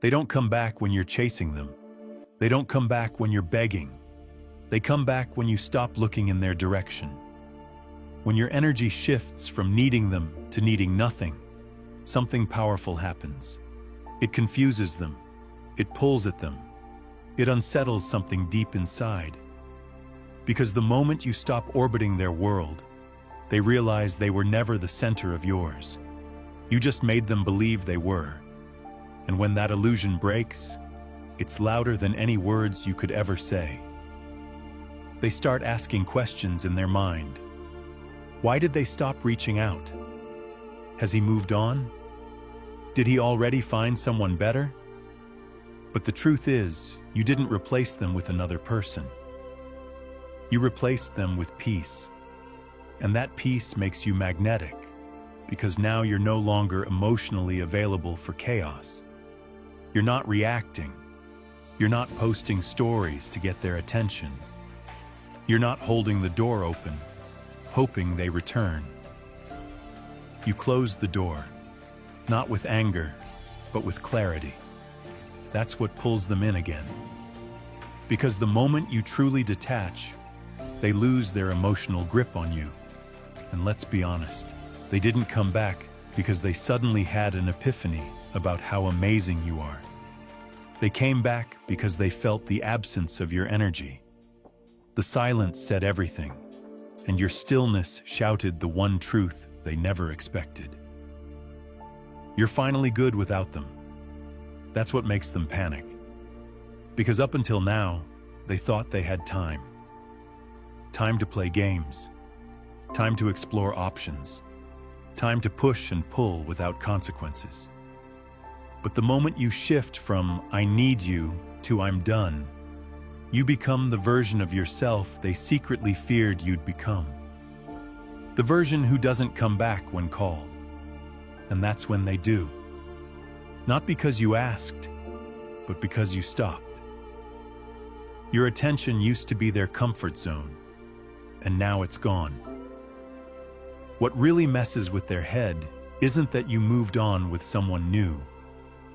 They don't come back when you're chasing them. They don't come back when you're begging. They come back when you stop looking in their direction. When your energy shifts from needing them to needing nothing, something powerful happens. It confuses them. It pulls at them. It unsettles something deep inside. Because the moment you stop orbiting their world, they realize they were never the center of yours. You just made them believe they were. And when that illusion breaks, it's louder than any words you could ever say. They start asking questions in their mind. Why did they stop reaching out? Has he moved on? Did he already find someone better? But the truth is, you didn't replace them with another person. You replaced them with peace. And that peace makes you magnetic, because now you're no longer emotionally available for chaos. You're not reacting. You're not posting stories to get their attention. You're not holding the door open, hoping they return. You close the door, not with anger, but with clarity. That's what pulls them in again. Because the moment you truly detach, they lose their emotional grip on you. And let's be honest, they didn't come back because they suddenly had an epiphany about how amazing you are. They came back because they felt the absence of your energy. The silence said everything, and your stillness shouted the one truth they never expected. You're finally good without them. That's what makes them panic. Because up until now, they thought they had time. Time to play games. Time to explore options. Time to push and pull without consequences. But the moment you shift from "I need you" to "I'm done," you become the version of yourself they secretly feared you'd become. The version who doesn't come back when called. And that's when they do. Not because you asked, but because you stopped. Your attention used to be their comfort zone, and now it's gone. What really messes with their head isn't that you moved on with someone new.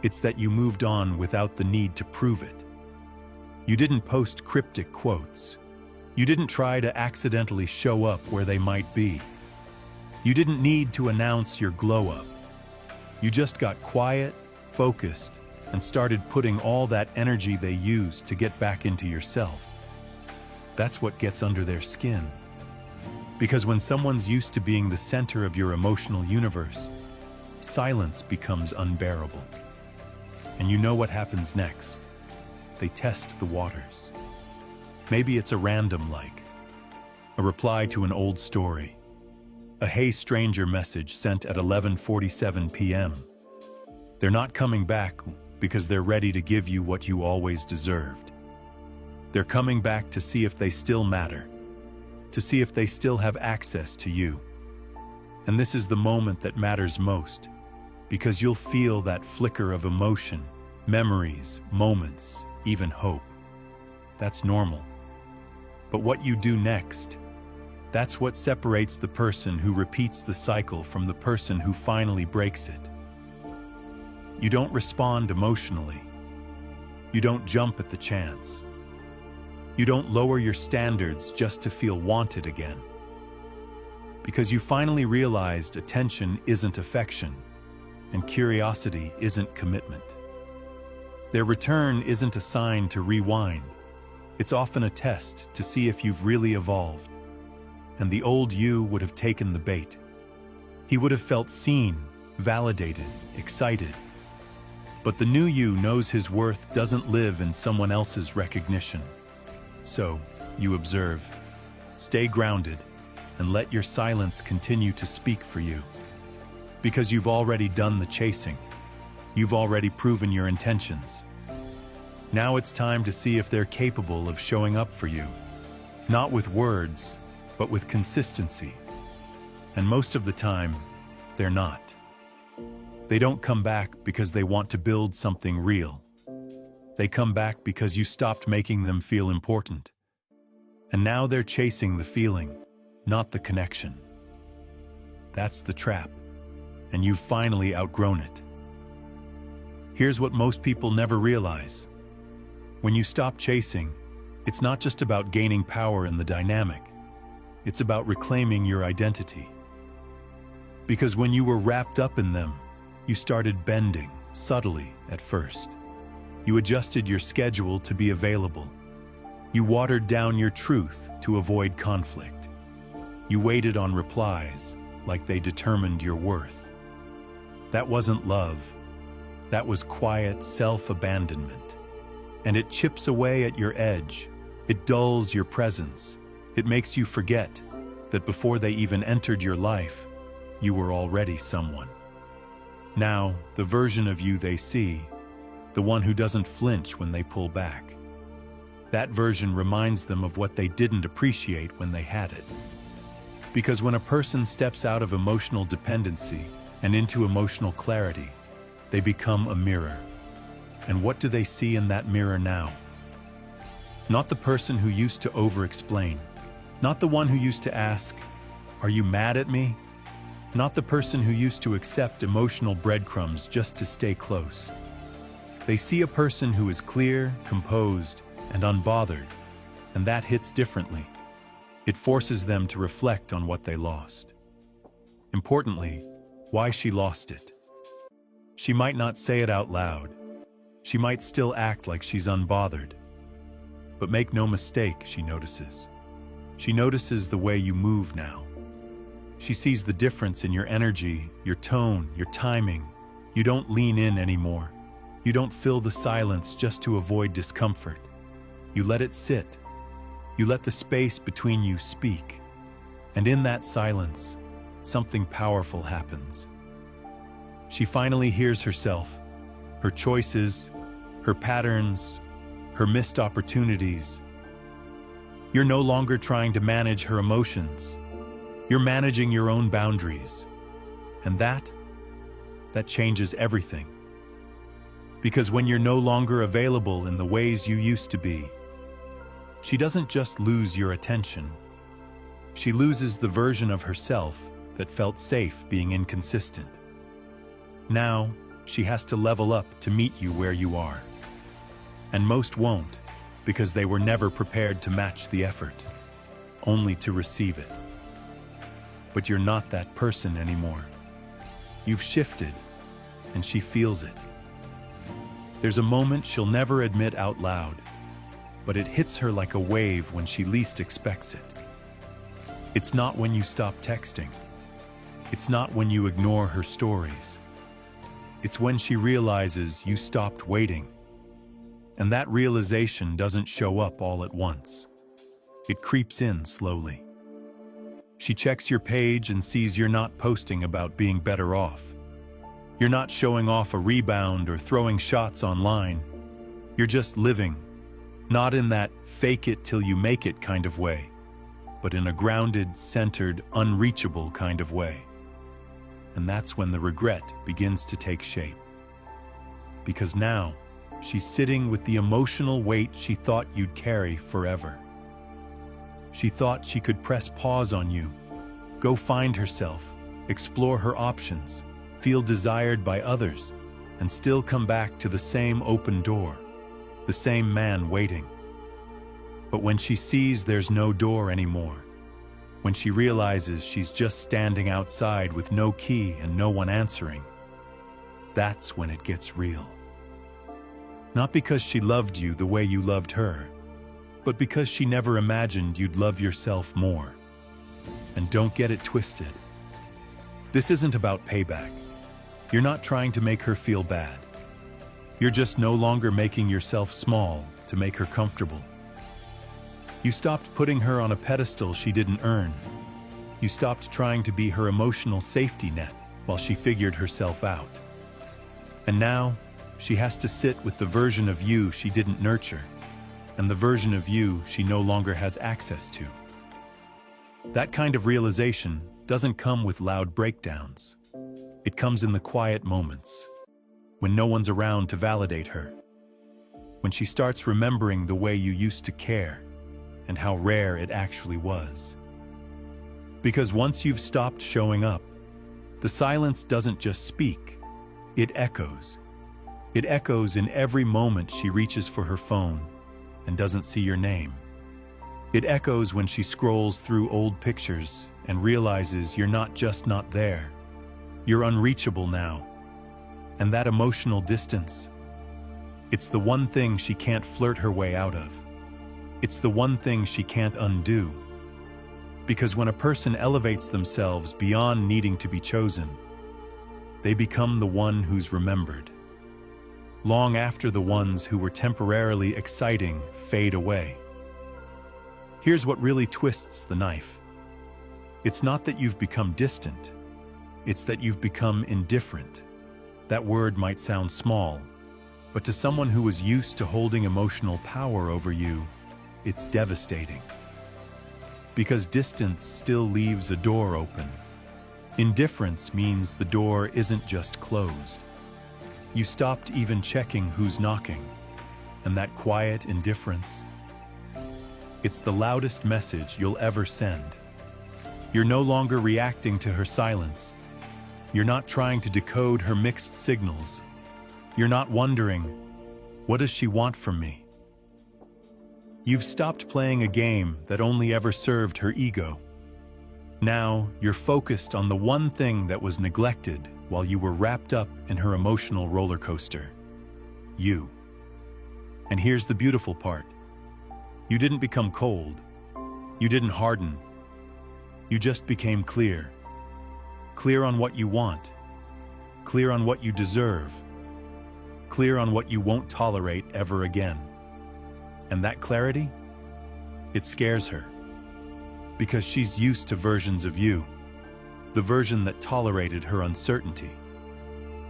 It's that you moved on without the need to prove it. You didn't post cryptic quotes. You didn't try to accidentally show up where they might be. You didn't need to announce your glow-up. You just got quiet, focused, and started putting all that energy they used to get back into yourself. That's what gets under their skin. Because when someone's used to being the center of your emotional universe, silence becomes unbearable. And you know what happens next. They test the waters. Maybe it's a random like, a reply to an old story, a "Hey stranger" message sent at 11:47 p.m. They're not coming back because they're ready to give you what you always deserved. They're coming back to see if they still matter, to see if they still have access to you. And this is the moment that matters most, because you'll feel that flicker of emotion, memories, moments, even hope. That's normal. But what you do next, that's what separates the person who repeats the cycle from the person who finally breaks it. You don't respond emotionally. You don't jump at the chance. You don't lower your standards just to feel wanted again. Because you finally realized attention isn't affection, and curiosity isn't commitment. Their return isn't a sign to rewind. It's often a test to see if you've really evolved. And the old you would have taken the bait. He would have felt seen, validated, excited. But the new you knows his worth doesn't live in someone else's recognition. So, you observe, stay grounded, and let your silence continue to speak for you. Because you've already done the chasing. You've already proven your intentions. Now it's time to see if they're capable of showing up for you. Not with words, but with consistency. And most of the time, they're not. They don't come back because they want to build something real. They come back because you stopped making them feel important. And now they're chasing the feeling, not the connection. That's the trap, and you've finally outgrown it. Here's what most people never realize. When you stop chasing, it's not just about gaining power in the dynamic. It's about reclaiming your identity. Because when you were wrapped up in them, you started bending, subtly at first. You adjusted your schedule to be available. You watered down your truth to avoid conflict. You waited on replies like they determined your worth. That wasn't love. That was quiet self-abandonment. And it chips away at your edge. It dulls your presence. It makes you forget that before they even entered your life, you were already someone. Now, the version of you they see, the one who doesn't flinch when they pull back, that version reminds them of what they didn't appreciate when they had it. Because when a person steps out of emotional dependency and into emotional clarity, they become a mirror. And what do they see in that mirror now? Not the person who used to over-explain. Not the one who used to ask, "Are you mad at me?" Not the person who used to accept emotional breadcrumbs just to stay close. They see a person who is clear, composed, and unbothered, and that hits differently. It forces them to reflect on what they lost. Importantly, why she lost it. She might not say it out loud. She might still act like she's unbothered. But make no mistake, she notices. She notices the way you move now. She sees the difference in your energy, your tone, your timing. You don't lean in anymore. You don't fill the silence just to avoid discomfort. You let it sit. You let the space between you speak. And in that silence, something powerful happens. She finally hears herself, her choices, her patterns, her missed opportunities. You're no longer trying to manage her emotions. You're managing your own boundaries. And that changes everything. Because when you're no longer available in the ways you used to be, she doesn't just lose your attention. She loses the version of herself that felt safe being inconsistent. Now, she has to level up to meet you where you are. And most won't, because they were never prepared to match the effort, only to receive it. But you're not that person anymore. You've shifted, and she feels it. There's a moment she'll never admit out loud, but it hits her like a wave when she least expects it. It's not when you stop texting. It's not when you ignore her stories. It's when she realizes you stopped waiting. And that realization doesn't show up all at once. It creeps in slowly. She checks your page and sees you're not posting about being better off. You're not showing off a rebound or throwing shots online. You're just living, not in that fake it till you make it kind of way, but in a grounded, centered, unreachable kind of way. And that's when the regret begins to take shape. Because now, she's sitting with the emotional weight she thought you'd carry forever. She thought she could press pause on you, go find herself, explore her options, feel desired by others, and still come back to the same open door, the same man waiting. But when she sees there's no door anymore, when she realizes she's just standing outside with no key and no one answering, that's when it gets real. Not because she loved you the way you loved her, but because she never imagined you'd love yourself more. And don't get it twisted. This isn't about payback. You're not trying to make her feel bad. You're just no longer making yourself small to make her comfortable. You stopped putting her on a pedestal she didn't earn. You stopped trying to be her emotional safety net while she figured herself out. And now, she has to sit with the version of you she didn't nurture, and the version of you she no longer has access to. That kind of realization doesn't come with loud breakdowns. It comes in the quiet moments, when no one's around to validate her. When she starts remembering the way you used to care, and how rare it actually was. Because once you've stopped showing up, the silence doesn't just speak, it echoes. It echoes in every moment she reaches for her phone and doesn't see your name. It echoes when she scrolls through old pictures and realizes you're not just not there. You're unreachable now. And that emotional distance, it's the one thing she can't flirt her way out of. It's the one thing she can't undo. Because when a person elevates themselves beyond needing to be chosen, they become the one who's remembered. Long after the ones who were temporarily exciting fade away. Here's what really twists the knife. It's not that you've become distant. It's that you've become indifferent. That word might sound small, but to someone who was used to holding emotional power over you, it's devastating. Because distance still leaves a door open. Indifference means the door isn't just closed. You stopped even checking who's knocking, and that quiet indifference, it's the loudest message you'll ever send. You're no longer reacting to her silence. You're not trying to decode her mixed signals. You're not wondering, what does she want from me? You've stopped playing a game that only ever served her ego. Now, you're focused on the one thing that was neglected while you were wrapped up in her emotional roller coaster. You. And here's the beautiful part. You didn't become cold. You didn't harden. You just became clear. Clear on what you want. Clear on what you deserve. Clear on what you won't tolerate ever again. And that clarity? It scares her. Because she's used to versions of you. The version that tolerated her uncertainty.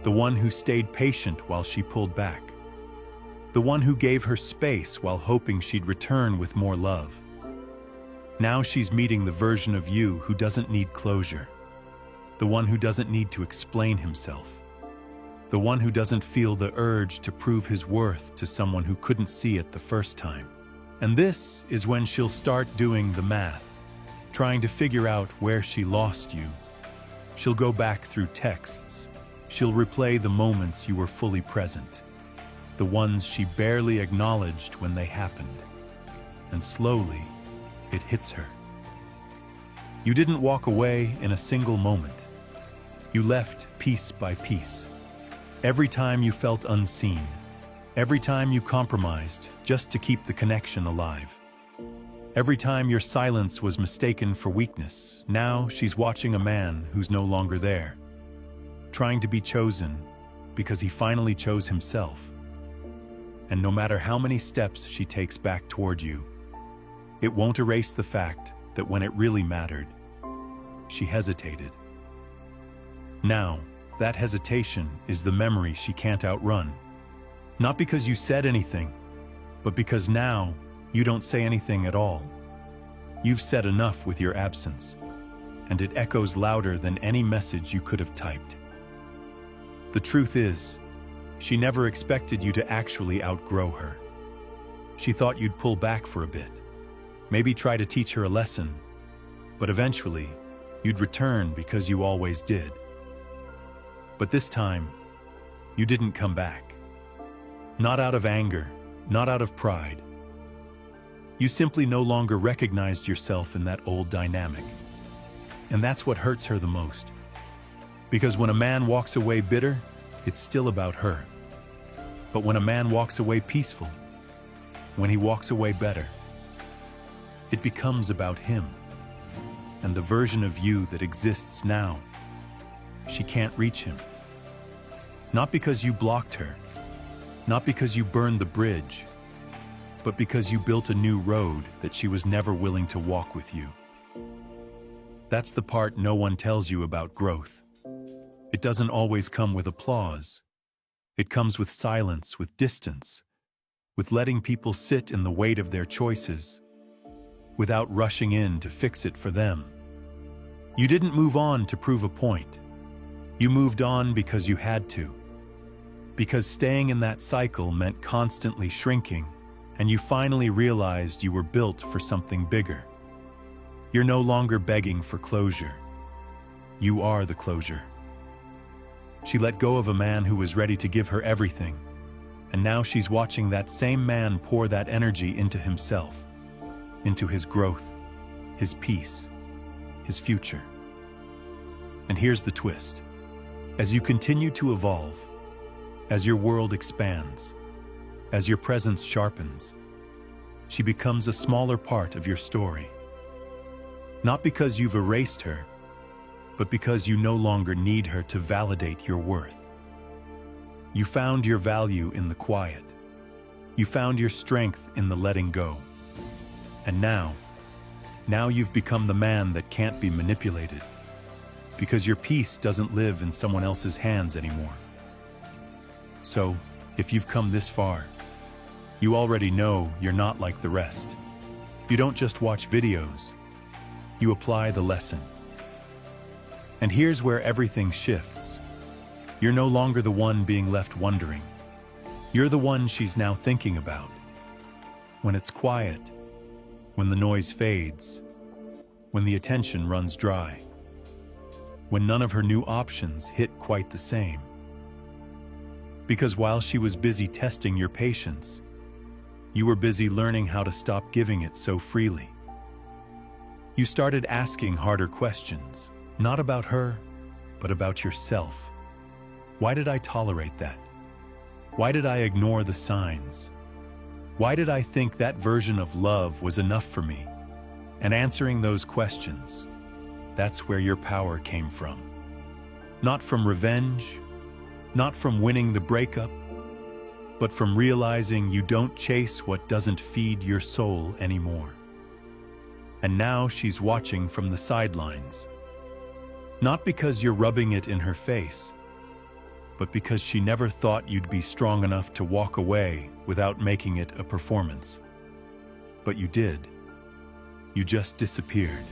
The one who stayed patient while she pulled back. The one who gave her space while hoping she'd return with more love. Now she's meeting the version of you who doesn't need closure. The one who doesn't need to explain himself. The one who doesn't feel the urge to prove his worth to someone who couldn't see it the first time. And this is when she'll start doing the math, trying to figure out where she lost you. She'll go back through texts. She'll replay the moments you were fully present, the ones she barely acknowledged when they happened. And slowly, it hits her. You didn't walk away in a single moment. You left piece by piece. Every time you felt unseen, every time you compromised just to keep the connection alive. Every time your silence was mistaken for weakness, now she's watching a man who's no longer there, trying to be chosen because he finally chose himself. And no matter how many steps she takes back toward you, it won't erase the fact that when it really mattered, she hesitated. Now, that hesitation is the memory she can't outrun. Not because you said anything, but because now you don't say anything at all. You've said enough with your absence, and it echoes louder than any message you could have typed. The truth is, she never expected you to actually outgrow her. She thought you'd pull back for a bit, maybe try to teach her a lesson, but eventually, you'd return because you always did. But this time, you didn't come back. Not out of anger, not out of pride. You simply no longer recognized yourself in that old dynamic. And that's what hurts her the most. Because when a man walks away bitter, it's still about her. But when a man walks away peaceful, when he walks away better, it becomes about him and the version of you that exists now. She can't reach him. Not because you blocked her, not because you burned the bridge, but because you built a new road that she was never willing to walk with you. That's the part no one tells you about growth. It doesn't always come with applause. It comes with silence, with distance, with letting people sit in the weight of their choices, without rushing in to fix it for them. You didn't move on to prove a point. You moved on because you had to. Because staying in that cycle meant constantly shrinking, and you finally realized you were built for something bigger. You're no longer begging for closure. You are the closure. She let go of a man who was ready to give her everything, And now she's watching that same man pour that energy into himself, into his growth, his peace, his future. And here's the twist. As you continue to evolve, as your world expands, as your presence sharpens, she becomes a smaller part of your story. Not because you've erased her, but because you no longer need her to validate your worth. You found your value in the quiet. You found your strength in the letting go. And now you've become the man that can't be manipulated, because your peace doesn't live in someone else's hands anymore. So, if you've come this far, you already know you're not like the rest. You don't just watch videos, you apply the lesson. And here's where everything shifts. You're no longer the one being left wondering. You're the one she's now thinking about. When it's quiet, when the noise fades, when the attention runs dry, when none of her new options hit quite the same. Because while she was busy testing your patience, you were busy learning how to stop giving it so freely. You started asking harder questions, not about her, but about yourself. Why did I tolerate that? Why did I ignore the signs? Why did I think that version of love was enough for me? And answering those questions, that's where your power came from. Not from revenge, not from winning the breakup, but from realizing you don't chase what doesn't feed your soul anymore. And now she's watching from the sidelines. Not because you're rubbing it in her face, but because she never thought you'd be strong enough to walk away without making it a performance. But you did. You just disappeared.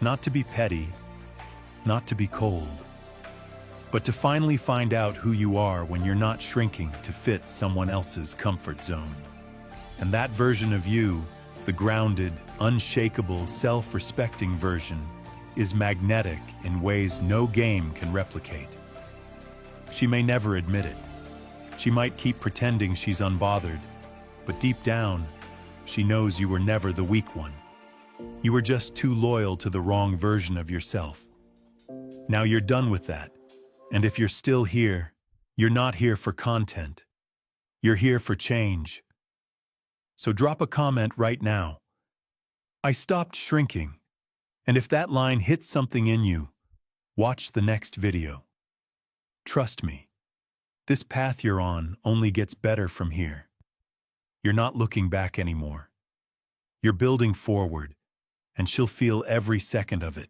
Not to be petty, not to be cold, but to finally find out who you are when you're not shrinking to fit someone else's comfort zone. And that version of you, the grounded, unshakable, self-respecting version, is magnetic in ways no game can replicate. She may never admit it. She might keep pretending she's unbothered, but deep down, she knows you were never the weak one. You were just too loyal to the wrong version of yourself. Now you're done with that. And if you're still here, you're not here for content. You're here for change. So drop a comment right now. I stopped shrinking. And if that line hits something in you, watch the next video. Trust me, this path you're on only gets better from here. You're not looking back anymore. You're building forward, and she'll feel every second of it.